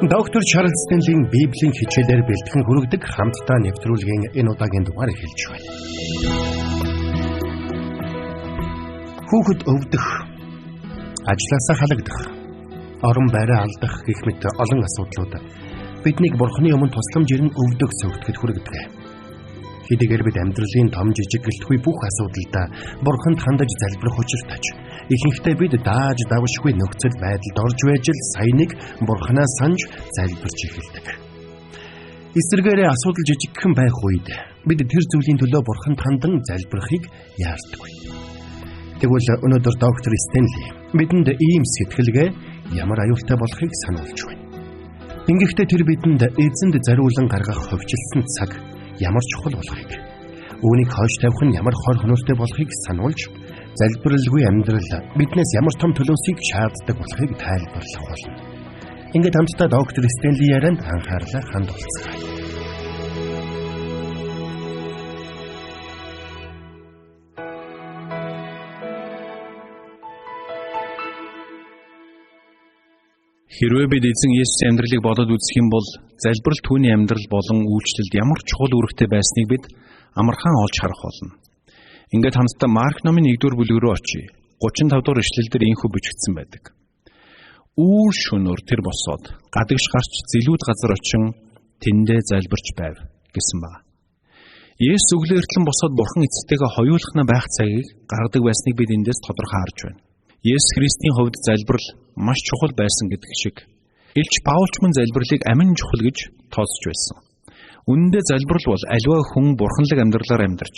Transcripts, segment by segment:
Доктор Чарлз Стенлийн Библийн хичээлээр бэлтгэн хүргэдэг хамтдаа нэвтрүүлгийн энэ удаагийн дугаар эхэлж байна. Хүүхэд өвдөх, ажлаасаа халагдах, орон байраа алдах гэх мэт олон асуудлууд биднийг Бурханы өмнө тусламж ирэн өвдөх зөвтгөд хүргэдэг. Хэдийгээр бид амьдралын том жижиг гэлтгүй бүх асуудалдаа Бурханд хандаж залбирах учиртаж, ихэнхдээ бид дааж давшгүй нөхцөл байдалд орж байж л саяныг Бурханаас санж залбирч эхэлдэг. Эсвэргээрээ асуудал жижигхэн байх үед бид тэр зүйлийн төлөө Бурханд хандан залбирахыг яардаггүй. Тэгвэл өнөөдөр доктор Стенли бидэнд ийм сэтгэлгээ ямар аюултай болохыг сануулж байна. Ингэхдээ тэр бидэнд эзэнд зариулан гаргах хөвчлсөн цаг ямар чухал болохыг, үүнийг хойш тавих нь ямар хор хөнөөлтэй болохыг сануулж, залбиралгүй амьдрал биднээс ямар том төлөөсийг шаарддаг болохыг тайлбарлах болно. Ингээд хамтдаа доктор Стенли ярианд анхаарлаа хандуулцгаая. Хэрвээ бид эзэн Есүсийн амьдралыг бодоод үзэх юм бол залбирал түүний амьдрал болон үйлчлэлд ямар чухал үүрэгтэй байсныг бид амархан олж харах болно. Ингээд хамтдаа Марк номын 1-р бүлэг рүү очие. 35 дугаар ишлэлдэр ийхүү бичигдсэн байдаг. Үүр шөнөөр тэр босоод гадагш гарч зэлүүд газар очин тэндээ залбирч байв гэсэн байна. Есүс өглөөртлөн босоод Бурхан эцэгтэйгээ хоёулахна байх цагийг гаргадаг байсныг бид эндээс тодорхой харж байна. Есүс Христийн хувьд залбирал маш чухал байсан гэдэг шиг Илч Паул ч мөн залбирлыг амин чухал гэж тооцож байсан. Үнэндээ залбирал бол аливаа хүн бурханлаг амьдралаар амьдарч,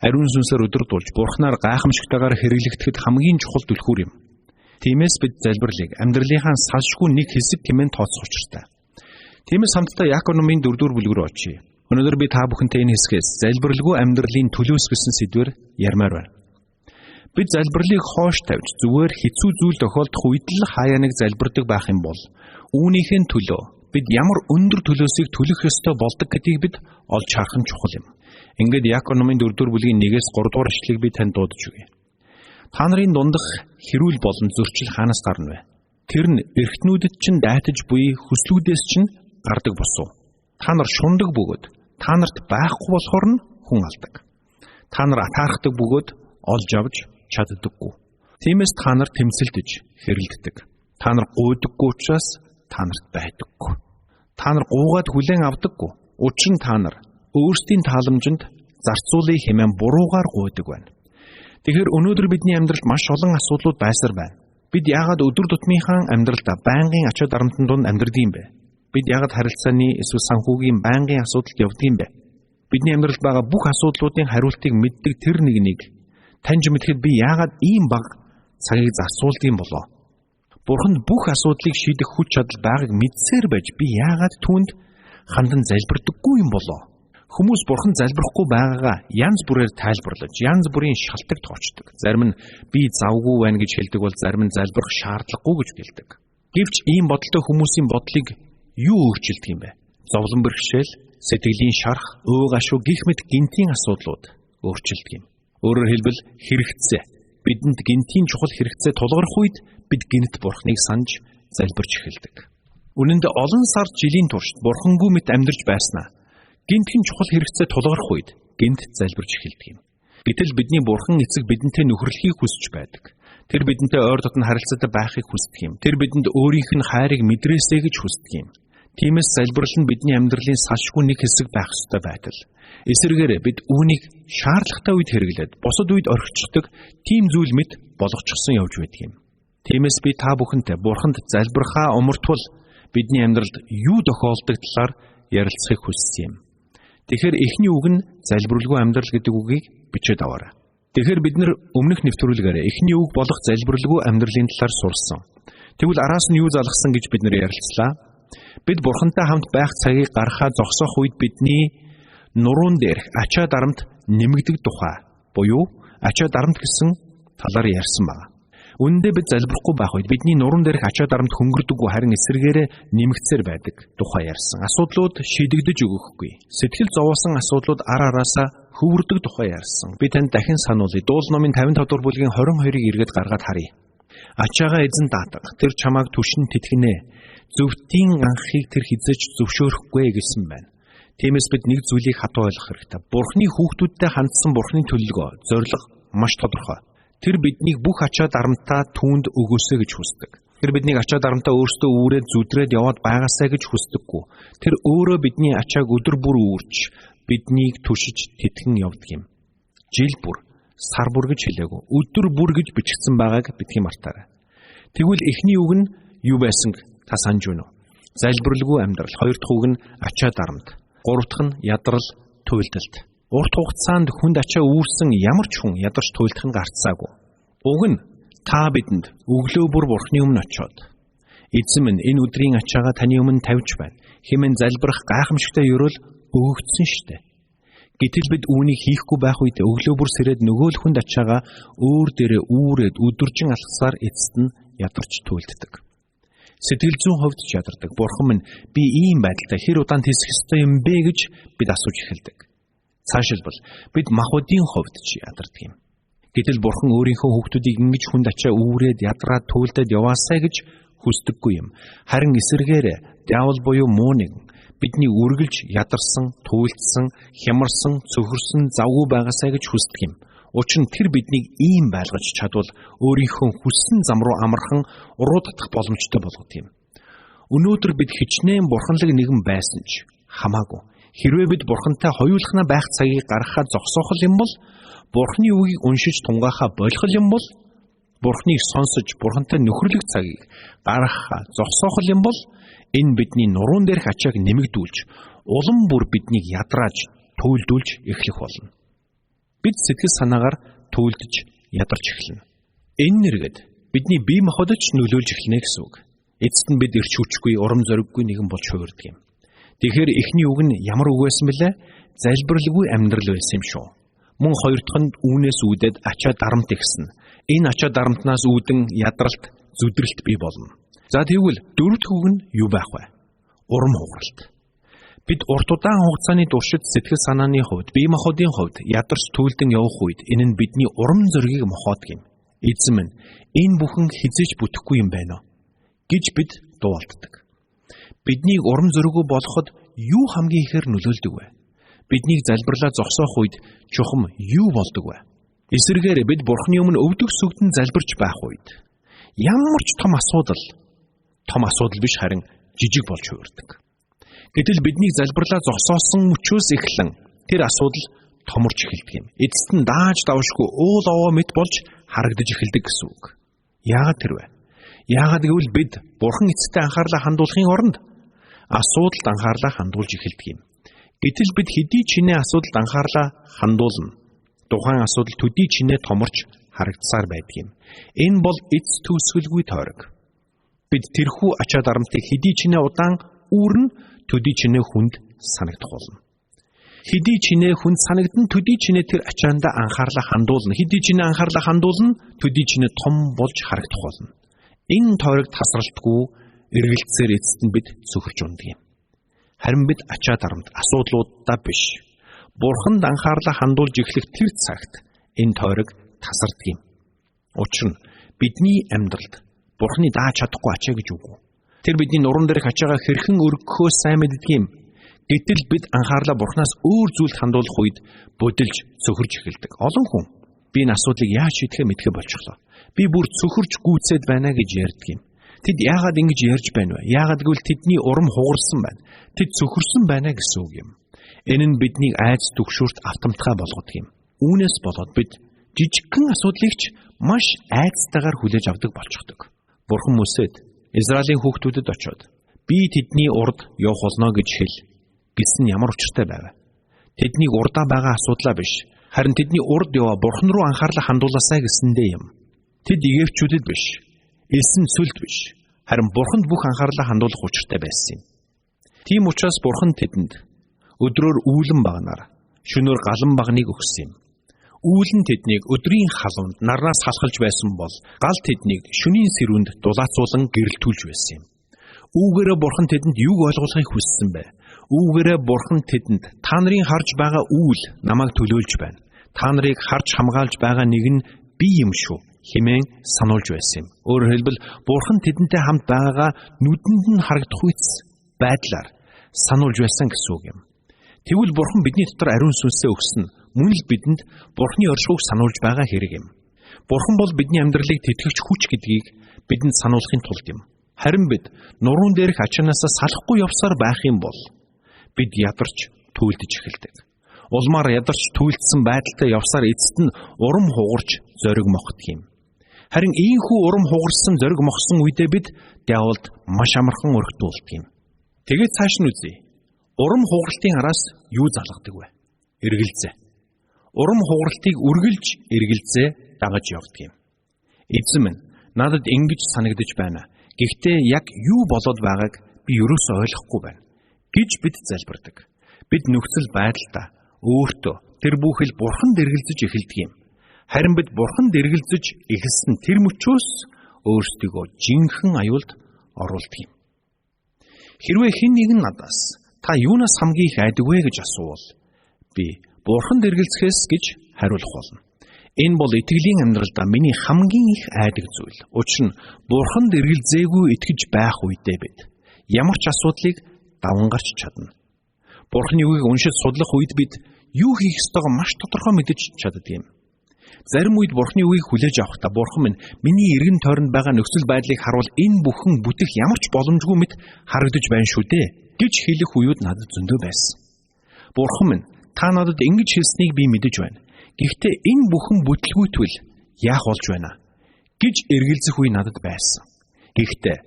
ариун сүнсээр өдөрдүүлж, бурхнаар гайхамшигтайгаар хэрэглэгдэхэд хамгийн чухал түлхүүр юм. Тиймээс бид залбирлыг амьдралынхаа салшгүй нэг хэсэг хэмээн тооцох учиртай. Тиймээс хамтдаа Яаков номын 4-р бүлэг рүү очие. Өнөөдөр би та бүхэнтэй энэ хэсгээс залбиралгүй амьдралын төлөөс гэсэн сэдвээр ярмаар байна. Бид залбирлыг хоош тавьж зүгээр хэцүү зүйл тохиолдох үед л хаяа нэг залбирдаг байх юм бол үүнийхээ төлөө бид ямар өндөр төлөөсийг төлөх ёстой болдог гэдгийг бид олж харах нь чухал юм. Ингээд Яаков номын 4-р бүлгийн 1-ээс 3 дугаар ишлэгийг би танд дуудаж өгье. Та нарын дундах хэрүүл болон зөрчил хаанаас гарна вэ? Тэр нь эрхтнүүдэд чинь дайтаж буй хүслүүдээс чинь гардаг босуу. Та нар шундаг бөгөөд та нарт байхгүй болохоор нь хүн алдаг. Та нар атаархдаг бөгөөд олж авч чаддаггүй. Тиймээс та нар тэмцэлдэж хэрэлддэг. Та нар гуйдаггүй учраас та нарт байдаггүй. Та нар гуугаад хүлээн авдаггүй. Учир нь та нар өөрсдийн тааламжинд зарцуулъя хэмээн буруугаар гуйдаг байна. Тэгэхээр өнөөдөр бидний амьдралд маш олон асуудлууд байсаар байна. Бид яагаад өдөр тутмынхаа амьдралдаа байнгын ачаа дарамтны дунд амьдардаг юм бэ? Бид яагаад харилцааны эсвэл санхүүгийн байнгын асуудалд явдаг юм бэ? Бидний амьдралд байгаа бүх асуудлуудын хариултыг мэддэг тэр нэг таньж мэдхэд би яагаад ийм бага цагийг зарцуулдаг юм болоо? Бурханд бүх асуудлыг шийдэх хүч чадал байгааг мэдсээр байж би яагаад түүнд хандан залбирдаггүй юм болоо? Хүмүүс Бурхан залбирахгүй байгаагаа янз бүрээр тайлбарлаж, янз бүрийн шалтгаан тоочдог. Зарим нь би завгүй байна гэж хэлдэг бол зарим нь залбирах шаардлагагүй гэж хэлдэг. Гэвч ийм бодолтой хүмүүсийн бодлыг юу өөрчилдөг юм бэ? Зовлон бэрхшээл, сэтгэлийн шарах, өө гашуу гих мэт гинтийн асуудлууд өөрчилдөг юм. Өөрөөр хэлбэл хэрэгцээ. Бидэнд гинтийн чухал хэрэгцээ тулгарх үед бид гинт Бурханыг санаж залбирч эхэлдэг. Үнэн дээр олон сар жилийн турш Бурхангүй мэт амьдарч байснаа гинтийн чухал хэрэгцээ тулгарх үед гинт залбирч эхэлдэг юм. Гэтэл бидний Бурхан эцэг бидэнтэй нөхөрлөхийг хүсэж байдаг. Тэр бидэнтэй ойр дотн харилцаатай байхыг хүсдэг юм. Тэр бидэнд өөрийнх нь хайрыг мэдрээсэй гэж хүсдэг юм. Тиймээс залбирал нь бидний амьдралын салшгүй нэг хэсэг байх ёстой байтал. Эсвэргээрээ бид үүнийг шаардлагатай үед хэрэглээд бусад үед орхичдаг тийм зүйл мэт болгочихсон явж байдаг юм. Тиймээс би та бүхэнтэй Бурханд залбирхаа умартвал бидний амьдралд юу тохиолдог талаар ярилцахыг хүссэн юм. Тэгэхээр эхний үг нь залбиралгүй амьдрал гэдэг үгийг бичээд аваарай. Тэгэхээр бид нар өмнөх нэвтрүүлгээр эхний үг болох залбиралгүй амьдралын талаар сурсан. Тэгвэл араас нь юу залгасан гэж бид нар ярилцлаа. Бид Бурхантай хамт байх цагийг гаргахаа зогсоох үед бидний нуруунд дээрх ачаа дарамт нэмэгдэх тухай буюу ачаа дарамт гэсэн талаар ярьсан байна. Үүндээ бид залбирахгүй байх үед бидний нуруунд дээрх ачаа дарамт хөнгөрдөггүй харин эсрэгээрээ нэмэгдсээр байдаг тухай ярьсан. Асуудлууд шийдэгдэж өгөхгүй. Сэтгэл зовоосон асуудлууд ар араасаа хөвөрдөг тухай ярьсан. Би танд дахин сануулъя. Дуул номын 55 дугаар бүлгийн 22-ыг эргээд гаргаад харъя. Ачаагаа эзэн даатах. Тэр чамааг түшин тэтгэнэ. Зөвхөн анхыг тэр хизэж зөвшөөрөхгүй гэсэн байна. Тиймээс бид нэг зүйлийг хатуу ойлгох хэрэгтэй. Бурхны хүүхдүүдтэй хандсан Бурхны төлөлгөө, зориг маш тодорхой. Тэр биднийг бүх ачаа дарамтаа түүнд өгөөсэй гэж хүсдэг. Тэр биднийг ачаа дарамтаа өөрсдөө үүрээд зүдрээд яваад байгаасай гэж хүсдэггүй. Тэр өөрөө бидний ачааг өдөр бүр үүрч, биднийг түшиж тэтгэн явдаг юм. Жил бүр, сар бүр гэж хэлээгүй. Өдөр бүр гэж бичигдсэн байгааг битгий мартаарай. Тэгвэл эхний үг нь юу байсан та санаж байна уу? Залбиралгүй амьдрал. Хоёр дахь үг нь ачаа дарамт. Гурав дахь нь ядрал, туйлдалт. Урт хугацаанд хүнд ачаа үүрсэн ямар ч хүн ядарч туйлдах нь гарцаагүй. Уг нь та бидэнд өглөө бүр Бурхны өмнө очиод эзэн минь энэ өдрийн ачаагаа таны өмнө тавьж байна. Хэмээн залбирах гайхамшигтай ёрол өгөгдсөн штэ. Гэтэл бид үүнийг хийхгүй байх үед өглөө бүр сэрээд нөгөө л хүнд ачаагаа өөр дээрээ үүрээд өдөржин алхасаар эцэст нь ядарч туйлддаг. Сэтгэл зүйн хувьд ч ядардаг. Бурхан минь би ийм байдалтай хэр удаан тэсэх ёстой юм бэ гэж бид асууж эхэлдэг. Цаашилбал бид махбодын хувьд ч ядардаг юм. Гэтэл Бурхан өөрийнхөө хүүхдүүдийг ингэж хүнд ачаа үүрээд ядраад туйлдаад яваасай гэж хүсдэггүй юм. Харин эсэргээр диавол буюу муу нэгэн бидний үргэлж ядарсан, туйлдсан, хямарсан, цөхөрсөн, завгүй байгаасай гэж хүсдэг юм. Учир нь тэр биднийг ийм байлгаж чадвал өөрийнхөө хүссэн зам руу амархан уруудах боломжтой болгох юм. Өнөөдөр бид хичнээн бурханлаг нэгэн байсан ч хамаагүй. Хэрвээ бид бурхантай хоёулахна байх цагийг гаргахаа зогсоох юм бол, бурхны үгийг уншиж тунгаахаа болох юм бол, бурхныг сонсож бурхантай нөхөрлөх цагийг гаргахаа зогсоох юм бол, энэ бидний нуруунд дээрх ачааг нэмэгдүүлж, улам бүр биднийг ядрааж, туйлдуулж эхлэх болно. Бид сэтгэл санаагаар туйлдж, ядарч эхэлнэ. Энэ нэргэд бидний бие махбодч нөлөөлж эхэлнэ гэсэн үг. Эцэст нь бид эрч хүчгүй, урам зориггүй нэгэн болж хувирдаг юм. Тэгэхээр эхний үг нь ямар үг байсан бэлээ? Залбиралгүй амьдрал байсан юм шүү. Мөн хоёр дахь нь үүнээс үүдээд ачаа дарамт ихсэн. Энэ ачаа дарамтнаас үүдэн ядралт, зүдрэлт бий болно. За тэгвэл дөрөв дэх үг нь юу байх вэ? Урам хугаралт. Бид урт удаан хугацааны туршид сэтгэл санааны хувьд, бие махбодын хувьд ядарч туйлдан явах үед энэ нь бидний урам зоригийг мохоодог юм. Эзэн минь энэ бүхэн хизээж бүтэхгүй юм байна гэж бид дуулддаг. Биднийг урам зориггүй болгоход юу хамгийн ихээр нөлөөлдөг вэ? Биднийг залбирлаа зогсоох үед чухам юу болдог вэ? Эсвэргээр бид Бурхны өмнө өвдөг сүгдэн залбирч байх үед ямар ч том асуудал биш харин жижиг болж хувирдаг. Гэтэл биднийг залбирлаа зогсоосон мөчөөс эхлэн тэр асуудал томорч эхэлдэг юм. Эцэст нь дааж давшгүй уул овоо мэт болж харагдаж эхэлдэг гэсэн үг. Яагаад тэр вэ? Яагаад гэвэл бид Бурхан эцэстээ анхаарлаа хандуулахын оронд асуудалд анхаарлаа хандуулж эхэлдэг юм. Гэтэл бид хэдий чинээ асуудалд анхаарлаа хандуулна. Тухайн асуудал төдий чинээ томорч харагдсаар байдаг юм. Энэ бол эц төгсгөлгүй тойрог. Бид тэрхүү ачаа дарамтыг хэдий чинээ удаан үүрнэ, төдий чинээ хүнд санагдах болно. Хэдий чинээ хүнд санагдан, төдий чинээ тэр ачаандаа анхаарлаа хандуулна. Хэдий чинээ анхаарлаа хандуулна, төдий чинээ том болж харагдах болно. Энэ тойрог тасралтгүй эргэлцээр эцэст нь бид цөхөрж ундаг юм. Харин бид ачаа дарамт асуудлуудаа биш, Бурханд анхаарлаа хандуулж эхлэх тэр цагт энэ тойрог тасардаг юм. Учир нь бидний амьдралд Бурхны дааж чадахгүй ачаа гэж үгүй. Тэр бидний нуруунд дээрх ачаагаа хэрхэн өргөхөө сайн мэддэг юм. Гэтэл бид анхаарлаа Бурханаас өөр зүйлд хандуулах үед бодилж цөхөрж эхэлдэг. Олон хүн би энэ асуудлыг яаж шийдэхээ мэдхэ болчихлоо. Би бүр цөхөрж гүйцээд байна гэж ярьдаг юм. Тэд яагаад ингэж ярьж байна вэ? Яагаад гэвэл тэдний урам хугарсан байна. Тэд цөхөрсөн байна гэсэн үг юм. Энэ нь биднийг айц түгшүүрт автомтгай болгодог юм. Үүнээс болоод бид жижигхэн асуудлыг ч маш айцтайгаар хүлээж авдаг болчихдог. Бурхан Мөсед Израилийн хүүхдүүдэд очиод би тэдний урд явах болно гэж хэл гэсэн ямар учиртай байв. Тэднийг урдаа байгаа асуудлаа биш, харин тэдний урд яваа Бурхан руу анхаарлаа хандуулаасай гэсэндээ юм. Тэд игээвчүүдэд биш, элсэн сүлд биш, харин Бурханд бүх анхаарлаа хандуулах учиртай байсан юм. Тийм учраас Бурхан тэдэнд өдрөөр үүлэн багнаар, шөнөөр галан багныг өгсөн юм. Үүлэн тэднийг өдрийн халуунд нарнаас халахлж байсан бол гал тэднийг шөнийн сэрүүнд дулаацуулан гэрэлтүүлж байсан юм. Үүгээрээ Бурхан тэдэнд юуг ойлгуулахыг хүссэн бэ? Үүгээрээ Бурхан тэдэнд та нарын харж байгаа үйл намайг төлөөлж байна. Та нарыг харж хамгаалж байгаа нэг нь би юм шүү. хэмээн сануулж байсан юм. Өөрөөр хэлбэл Бурхан тэдэнтэй хамт байгаагаа нүдэнд нь харагдах үйс байдлаар сануулж байсан гэсэн үг юм. Тэгвэл Бурхан бидний дотор ариун сүнсээ өгсөн мөн л бидэнд Бурханы оршихуйг сануулж байгаа хэрэг юм. Бурхан бол бидний амьдралыг тэтгэгч хүч гэдгийг бидэнд сануулахын тулд юм. Харин бид нуруунд дээрх ачаанаасаа салахгүй явсаар байх юм бол бид ядарч түйлдэж эхэлдэг. Улмаар ядарч түйлдсэн байдалтай явсаар эцэст нь урам хугарч зориг мохдог юм. Харин ийхүү урам хугарсан зориг мохсон үедээ бид диаволд маш амархан өргөдүүлдэг юм. Тэгээд цааш нь үзье. Урам хугарлтын араас юу залгадаг вэ? Эргэлзээ. Урам хугарлтыг үргэлж эргэлзээ дагаж явдаг юм. Эзэн минь надад ингэж санагдаж байна. Гэхдээ яг юу болоод байгааг би ерөөсөө ойлгохгүй байна гэж бид залбирдаг. Бид нөхцөл байдалтай өөртөө тэр бүхэл Бурханд эргэлзэж эхэлдэг юм. Харин бид Бурханд эргэлзэж эхэлсэн тэр мөчөөс өөрсдийгөө жинхэнэ аюулд оруулдаг юм. Хэрвээ хэн нэгэн надаас та юунаас хамгийн их айдаг вэ гэж асуувал би Бурханд эргэлзэхээс гэж хариулах болно. Энэ бол итгэлийн амьдралдаа миний хамгийн их айдаг зүйл. Учир нь Бурханд эргэлзээгүй итгэж байх үедээ бид ямар ч асуудлыг даван гарч чадна. Бурханы үгийг уншиж судлах үед бид юу хийх ёстойгоо маш тодорхой мэдэж чаддаг юм. Зарим үед Бурханы үгийг хүлээж авахдаа Бурхан минь миний эргэн тойронд байгаа нөхцөл байдлыг харуул энэ бүхэн бүтэх ямар ч боломжгүй мэт харагдаж байна шүү дээ гэж хэлэх үеуд надад зөндөө байсан. Бурхан минь та надад ингэж хэлснийг би мэдэж байна. Гэхдээ энэ бүхэн бүтлгүүтвэл яах болж байна гэж эргэлзэх үе надад байсан. Гэхдээ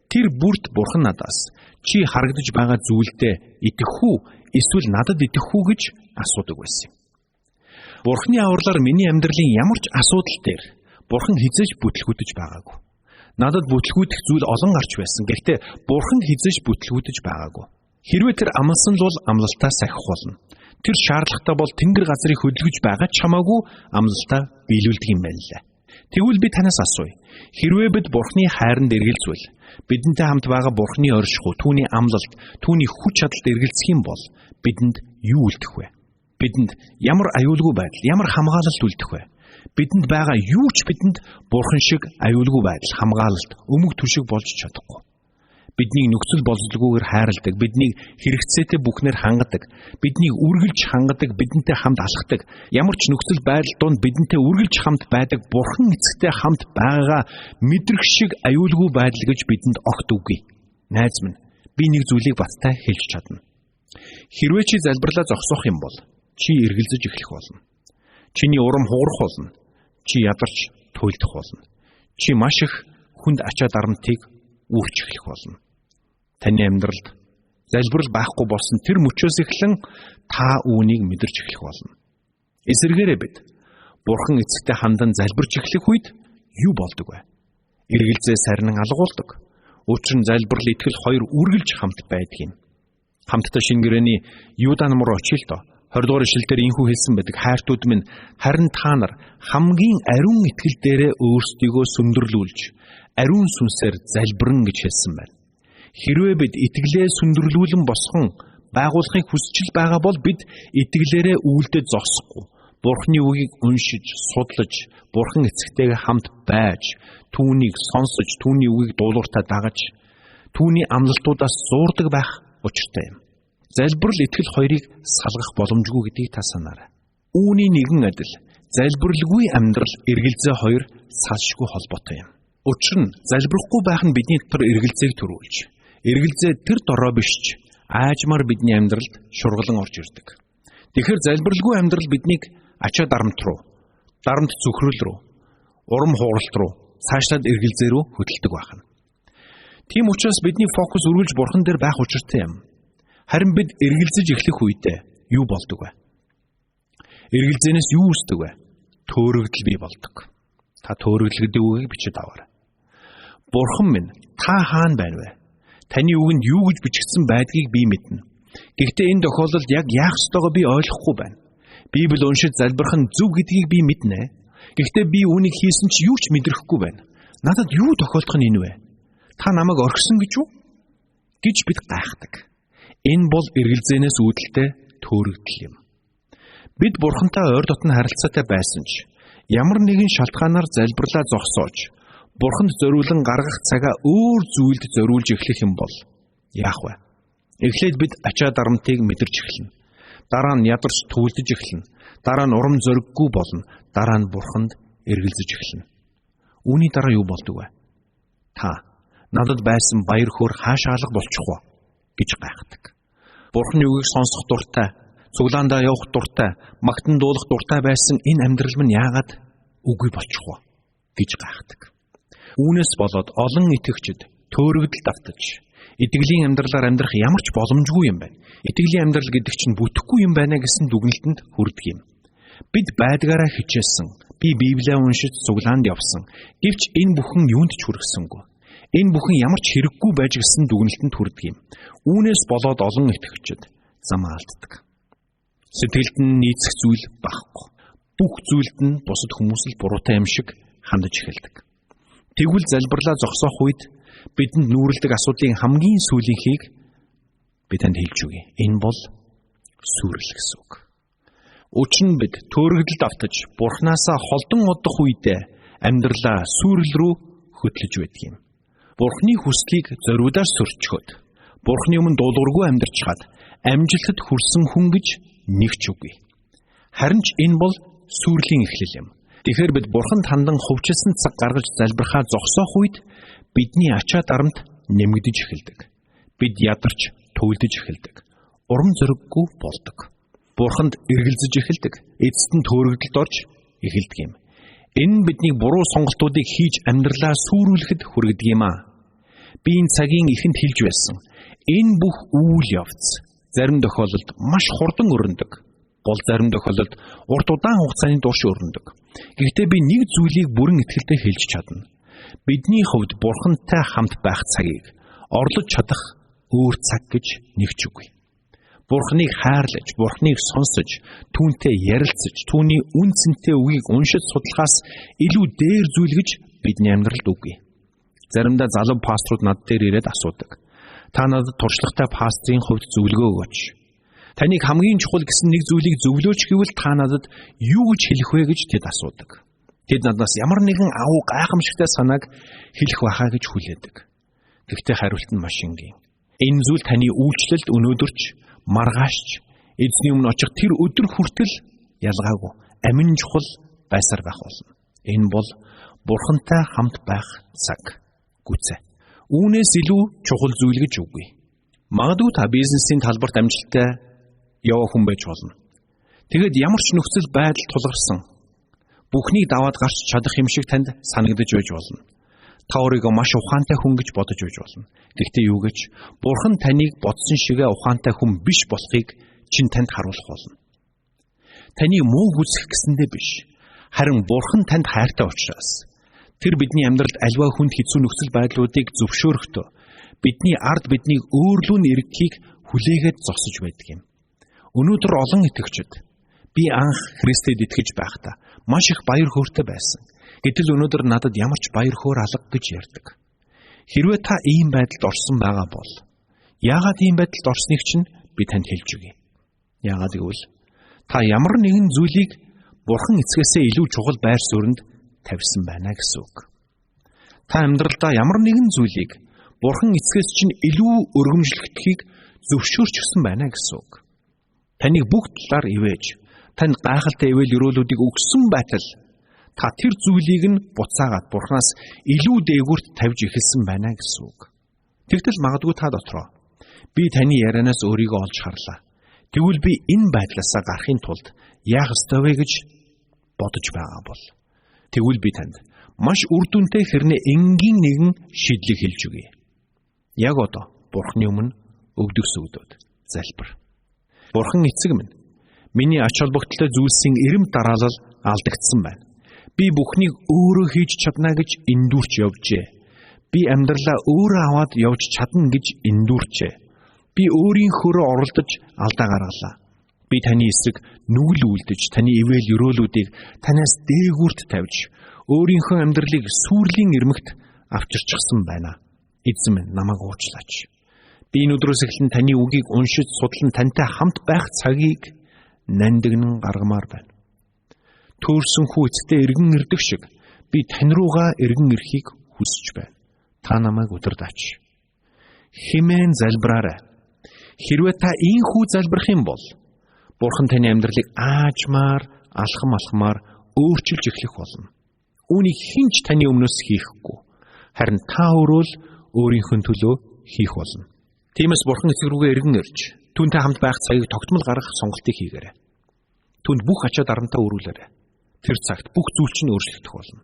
тэр бүрд Бурхан надаас чи харагдаж байгаа зүйлдээ итгэх үү эсвэл надад итгэх үү гэж асуудаг байсан юм. Бурханы авралаар миний амьдралын ямар ч асуудал дээр Бурхан хизээж бүтлгүүдэж байгаагүй. Надад бүтлгүүдэх зүйл олон гарч байсан. Гэхдээ Бурханд хизээж бүтлгүүдэж байгаагүй. Хэрвээ тэр амласан л бол амлалтаа сахих болно. Тэр шаардлагатай бол Тэнгэр газрыг хөдөлгөж байгаа ч хамаагүй амлалтаа биелүүлдэг юм байна лээ. Тэгвэл би танаас асууя. Хэрвээ бид Бурханы хайранд эргэлзвэл бидэнтэй хамт байгаа Бурханы оршихуй, түүний амлалт, түүний хүч чадалд эргэлзэх юм бол бидэнд юу үлдэх вэ? Бидэнд ямар аюулгүй байдал, ямар хамгаалалт үлдэх вэ? Бидэнд байгаа юу ч бидэнд Бурхан шиг аюулгүй байдал, хамгаалалт, өмг түшиг болж чадахгүй. Биднийг нөхцөл боловсролгүйгээр хайрладаг, биднийг хэрэгцээтэй бүхнээр хангадаг, биднийг үргэлж хангадаг, бидэнтэй хамт алхдаг, ямар ч нөхцөл байдал донд бидэнтэй үргэлж хамт байдаг Бурхан эцэгтэй хамт байгаагаа мэдрэх шиг аюулгүй байдал гэж бидэнд огт үгүй. Найз минь, би нэг зүйлийг баттай хэлж чадна. Хэрвээ чи залбирлаа зогсоох юм бол чи эргэлзэж эхлэх болно. Чиний урам хугарах болно. Чи ядарч туйлдах болно. Чи маш их хүнд ачаа дарамтыг үүрч эхлэх болно. Таны амьдралд залбирал байхгүй болсон тэр мөчөөс эхлэн та үүнийг мэдэрч эхлэх болно. Эсвэргээрээ бид Бурхан эцэгтэй хандан залбирч эхлэх үед юу болдог вэ? Эргэлзээ сарнин алгуулдаг. Учир нь залбирал итгэл хоёр үргэлж хамт байдаг юм. Хамтдаа шинэ гэрээний Юда номроо очие л доо. 20 дугаар ишлэлээр инхүү хэлсэн байдаг. Хайртууд минь харин та нар хамгийн ариун итгэл дээрээ өөрсдийгөө сүндэрлүүлж ариун сүнсээр залбирэн гэж хэлсэн байна. Хэрвээ бид итгэлээ сүндэрлүүлэн босгон байгуулахыг хүсчил байгаа бол бид итгэлээрээ үйлдэл зогсохгүй. Бурханы үгийг уншиж, судлаж, Бурхан эцэгтэйгээ хамт байж, түүнийг сонсож, түүний үгийг дуулууртаа дагаж, түүний амлалтуудаас зуурдаг байх учиртай юм. Залбирал итгэл хоёрыг салгах боломжгүй гэдгийг та санаарай. Үүний нэгэн адил залбирлгүй амьдрал эргэлзээ хоёр салшгүй холбоотой юм. Учир нь залбирахгүй байх нь бидний дотор эргэлзээг төрүүлж, эргэлзээ тэр дорой бишч аажмаар бидний амьдралд шургалан орж ирдэг. Тэгэхээр залбирлгүй амьдрал биднийг ачаа дарамт руу, дарамт зүхрэл рүү, урам хугаралт руу, цаашлаад эргэлзээ рүү хөдөлдөг байна. Тийм учраас бидний фокус үргэлж Бурхан дээр байх учиртай юм. Харин бид эргэлзэж эхлэх үедээ юу болдог вэ? Эргэлзээнээс юу үүсдэг вэ? Төөрөгдөл бий болдог. Та төөрөгдөл гэдэг үгийг бичиж аваарай. Бурхан минь, та хаана байна вэ? Таны үгэнд юу гэж бичигдсэн байдгийг би мэднэ. Гэхдээ энэ тохиолдолд яг яах ёстойгоо би ойлгохгүй байна. Библи уншиж залбирх нь зөв гэдгийг би мэднэ. Гэхдээ би үүнийг хийсэн ч юу ч мэдрэхгүй байна. Надад юу тохиолдох нь энэ вэ? Та намайг орхисон гэж үү? Гэж бид гайхдаг. Энэ бол эргэлзээнээс үүдэлтэй төөрөгдөл юм. Бид Бурхантай ойр дотн харилцаатай байсан ч ямар нэгэн шалтгаанаар залбирлаа зогсоож Бурханд зориулан гаргах цагаа өөр зүйлд зориулж эхлэх юм бол яах вэ? Эхлээд бид ачаа дарамтыг мэдэрч эхэлнэ. Дараа нь ядарч түйлдэж эхэлнэ. Дараа нь урам зориггүй болно. Дараа нь Бурханд эргэлзэж эхэлнэ. Үүний дараа юу болдог вэ? Та надад байсан баяр хөөр хаашаа алга болчих вэ гэж гайхдаг. Бурханы үгийг сонсох дуртай, цуглаандаа явах дуртай, магтан дуулах дуртай байсан энэ амьдрал минь яагаад үгүй болчих вэ гэж гайхдаг. Үүнээс болоод олон итгэгчид төөрөгдөл давтаж, итгэлийн амьдралаар амьдрах ямар ч боломжгүй юм байна. Итгэлийн амьдрал гэдэг чинь бүтэхгүй юм байна гэсэн дүгнэлтэнд хүрдэг юм. Бид байдгаараа хичээсэн, би Библийг уншиж цуглаанд явсан. Гэвч энэ бүхэн юунд ч хүрэхсэнгүй. Энэ бүхэн ямар ч хэрэггүй байж гисэн дүгнэлтэнд хүрдэг юм. Үүнээс болоод олон итгэгчид зам алддаг. Сэтгэлд нь нийцэх зүйл багхгүй. Бүх зүйлд нь бусад хүмүүс л буруутай юм шиг хандаж эхэлдэг. Тэгвэл залбирлаа зогсоох үед бидэнд нүүрэлдэг асуудлын хамгийн сүүлийнхийг би танд хэлж өгье. Энэ бол сүрэл гэсэн үг. Учир нь бид төөрөгдөлд автаж Бурханаасаа холдон удах үедээ амьдралаа сүрэл рүү хөтлөж байдаг юм. Бурханы хүслийг зориудаар сурчход, Бурханы өмнө дуулуургүй амьдарчхад амжилтад хүрсэн хүн гэж нэг ч үгүй. Харин ч энэ бол сүрлийн эхлэл юм. Тэгэхээр бид Бурханд хандан хувьчилсан цаг гаргаж залбирхаа зогсоох үед бидний ачаа дарамт нэмэгдэж эхэлдэг. Бид ядарч түйлдэж эхэлдэг. Урам зориггүй болдог. Бурханд эргэлзэж эхэлдэг. Эцэст нь төөрөгдөлд орж эхэлдэг юм. Энэ нь бидний буруу сонголтуудыг хийж амьдралаа сүрүүлэхэд хүргэдэг юм аа. Би энэ цагийн эхэнд хэлж байсан. Энэ бүх үйл явц зарим тохиолдолд маш хурдан өрнөдөг. Бол зарим тохиолдолд урт удаан хугацааны турш өрнөдөг. Гэхдээ би нэг зүйлийг бүрэн итгэлтэй хэлж чадна. Бидний хувьд Бурхантай хамт байх цагийг орлож чадах өөр цаг гэж нэг ч үгүй. Бурханыг хайрлаж, Бурханыг сонсож, түүнтэй ярилцаж, түүний үн цэнтэй үгийг уншиж судлахаас илүү дээр зүйл гэж бидний амьдралд үгүй. Заримдаа залуу пасторууд над дээр ирээд асуудаг. Та надад туршлагатай пастрын хувьд зөвлөгөө өгөөч. Таныг хамгийн чухал гэсэн нэг зүйлийг зөвлөөч гэвэл та надад юу гэж хэлэх вэ гэж тэд асуудаг. Тэд надаас ямар нэгэн агуу гайхамшигтай санааг хэлэх байхаа гэж хүлээдэг. Гэхдээ хариулт нь маш энгийн. Энэ зүйл таны үйлчлэлд өнөөдөрч маргаашч эзний өмнө очих тэр өдөр хүртэл ялгаагүй амин чухал байсаар байх болно. Энэ бол Бурхантай хамт байх цаг. Гүцээ. Үүнээс илүү чухал зүйл гэж үгүй. Магадгүй та бизнесийн талбарт амжилттай явах хүн байж болно. Тэгэд ямар ч нөхцөл байдал тулгарсан бүхнийг даваад гарч чадах юм шиг танд санагдаж байж болно. Та өөрийгөө маш ухаантай хүн гэж бодож байж болно. Гэхдээ юу гэж Бурхан таныг бодсон шигээ ухаантай хүн биш болохыг чинь танд харуулах болно. Таныг муу хүсэх гэсэндээ биш. Харин Бурхан танд хайртай учраас тэр бидний амьдралд аливаа хүнд хэцүү нөхцөл байдлуудыг зөвшөөрөхдөө бидний ард биднийг өөрлөө эргэхийг хүлээгээд зогсож байдаг юм. Өнөөдөр олон итгэгчид би анх Христэд итгэж байхдаа маш их баяр хөөртэй байсан. Гэтэл өнөөдөр надад ямар ч баяр хөөр алга гэж ярьдаг. Хэрвээ та ийм байдалд орсон байгаа бол яагаад ийм байдалд орсныг чинь би танд хэлж өгье. Яагаад гэвэл та ямар нэгэн зүйлийг Бурхан эцгээсээ илүү чухал байр суурьнд тавьсан байна гэсэн үг. Та амьдралдаа ямар нэгэн зүйлийг Бурхан эцгээс чинь илүү өргөмжлөгдөхийг зөвшөөрчихсөн байна гэсэн үг. Таныг бүх талаар ивэж, танд гайхалтай ивэл өрөөлүүдийг өгсөн байтал та тэр зүйлийг нь буцаагаад Бурханаас илүү дээгүүрт тавьж эхэлсэн байна гэсэн үг. Тэгтэл магадгүй та дотроо би таны ярианаас өөрийгөө олж харлаа. Тэгвэл би энэ байдлаасаа гарахын тулд яах ёстой вэ гэж бодож байгаа бол тэгвэл би танд маш үр дүнтэй хэрнээ энгийн нэгэн шийдлийг хэлж өгье. Яг одоо Бурханы өмнө өвдөг сүгдөөд залбир. Бурхан эцэг минь, миний ач холбогдолтой зүйлсийн эрэм дараалал алдагдсан байна. Би бүхнийг өөрөө хийж чадна гэж эндүрч явжээ. Би амьдралаа өөрөө аваад явж чадна гэж эндүрчээ. Би өөрийнхөөрөө оролдож алдаа гаргалаа. Би таны эсрэг нүгэл үлдэж, таны ивэл өрөөлүүдийг танаас дээгүүрт тавьж, өөрийнхөө амьдралыг сүрлийн ирмэгт авчирчихсан байна. Эзэн минь, намайг уучлаач. Би энэ өдрөөс эхлэн таны үгийг уншиж судлан тантай хамт байх цагийг нандинан гаргамаар байна. Төөрсөн хүү эцэгтэй эргэн ирдэг шиг би тань руугаа эргэн ирэхийг хүсэж байна. Та намайг удирдаач. Хэмээн залбираарай. Хэрвээ та ийхүү залбирх юм бол Бурхан таны амьдралыг аажмаар, алхамаар өөрчилж эхлэх болно. Үүнийг хинч таны өмнөөс хийхгүй. Харин та өөрөө л өөрийнхөө төлөө хийх болно. Тиймээс Бурхан эцэг рүүгээ эргэн ирж, түүнтэй хамт байх цагийг тогтмол гаргах сонголтыг хийгээрэй. Түүнд бүх ачаа дарамтаа өрүүлээрэй. Тэр цагт бүх зүйл чинь өөрчлөгдөх болно.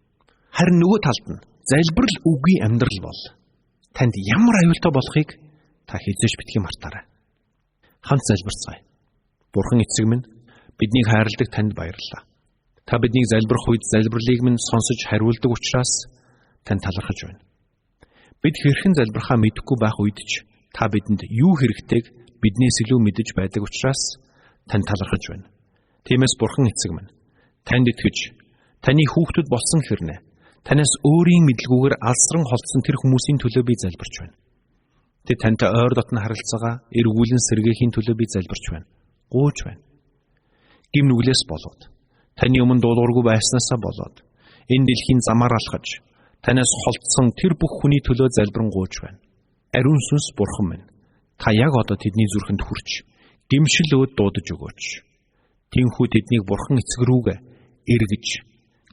Харин нөгөө талд нь залбирал үгүй амьдрал бол танд ямар аюултай болохыг та хэзээш битгий мартаарай. Хамт залбирцгаая. Бурхан эцэг минь, биднийг хайрладаг танд баярлалаа. Та биднийг залбирх үед залбирлыг минь сонсож хариулдаг учраас танд талархаж байна. Бид хэрхэн залбирхаа мэдэхгүй байх үед ч та бидэнд юу хэрэгтэйг биднээс илүү мэдэж байдаг учраас танд талархаж байна. Тиймээс Бурхан эцэг минь, танд итгэж, таны хүүхдүүд болсон хэрнээ танаас өөрийн мэдлгүүгээр алсран холдсон тэр хүмүүсийн төлөө би залбирч байна. Тэд тантай ойр дотн харилцаагаа эргүүлэн сэргээхийн төлөө би залбирч байна. Гууж байна. Гим нүглээс болоод, таны өмнө дуулуургүй байснаасаа болоод, энэ дэлхийн замаар алхаж, танаас холдсон тэр бүх хүний төлөө залбирэн гууж байна. Ариун сүнс Бурхан минь, та яг одоо тэдний зүрхэнд хүрч, гимшил өөд дуудаж өгөөч. Тинхүү тэднийг Бурхан эцэг рүүгээ эргэж,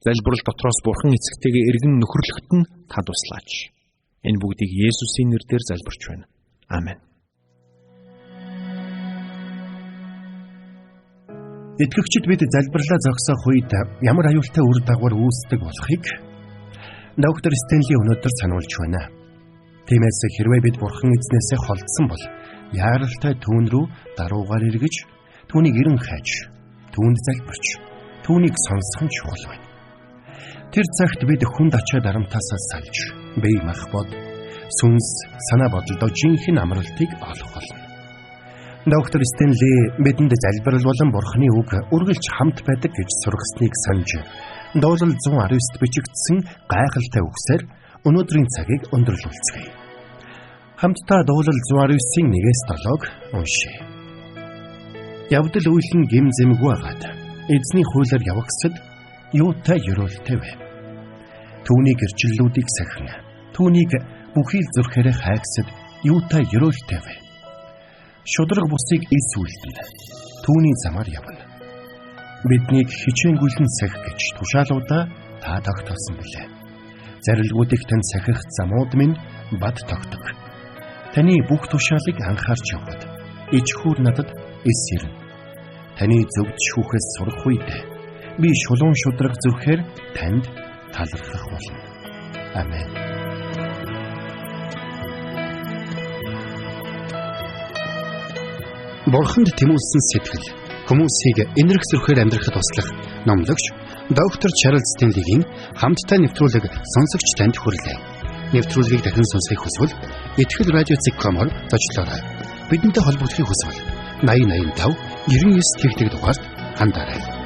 залбирал дотроос Бурхан эцэгтэйгээ эргэн нөхөрлөхөд нь та туслаач. Энэ бүгдийг Есүсийн нэрээр залбирч байна. Амен. Итгэгчид бид залбирлаа зогсоох үед ямар аюултай үр дагавар үүсдэг болохыг доктор Стенли өнөөдөр сануулж байна. Тиймээс хэрвээ бид Бурхан эзнээсээ холдсон бол яаралтай түүн рүү даруугаар эргэж, түүнийг эрен хайж, түүнд залбирч, түүнийг сонсох нь чухал байна. Тэр цагт бид хүнд ачаа дарамтаасаа салж, бие махбод, сүнс, санаа бодлоо жинхэнэ амралтыг олох болно. Доктор Стенли бидэнд залбирал болон Бурханы үг үргэлж хамт байдаг гэж сургасныг санаж, дуурал 119-т бичигдсэн гайхалтай үгсээр өнөөдрийн цагийг өндөрлүүлцгээе. Хамтдаа дуурал 119-ийн 1-7-г уншъя. Явдал үйл нь гим зэмгүй агаад эзний хуулиар явагсад юутай ёроолтой вэ? Түүний гэрчлэлүүдийг сахин, түүнийг бүхий л зүрхээрээ хайгсад юутай ёроолтой вэ? Шудраг бусыг эс үлдэн, түүний замаар явна. Биднийг хичээнгүйлэн сахих гэж тушаалуудаа та тогтоосон билээ. Зарилгуудыг тань сахих замууд минь бад тогтдог. Таны бүх тушаалыг анхаарч явбад ичхүүр надад эс ирнэ. Таны зөвд шүүхээс сурах үед би шулуун шудраг зүрхээр танд талархах болно. Амен. Бурханд тэмүүлсэн сэтгэл хүмүүсийг энэрх зүрхээр амьдрахад туслах номлогч доктор Чарлз Стенлигийн хамттай нэвтрүүлэг сонсогч танд хүрэлээ. Нэвтрүүлгийг дахин сонсохыг хүсвэл Итгэл радио.com-оор зочлоорой. Бидэнтэй холбогдохыг хүсвэл 8085 99 тэгтэг дугаард хандаарай.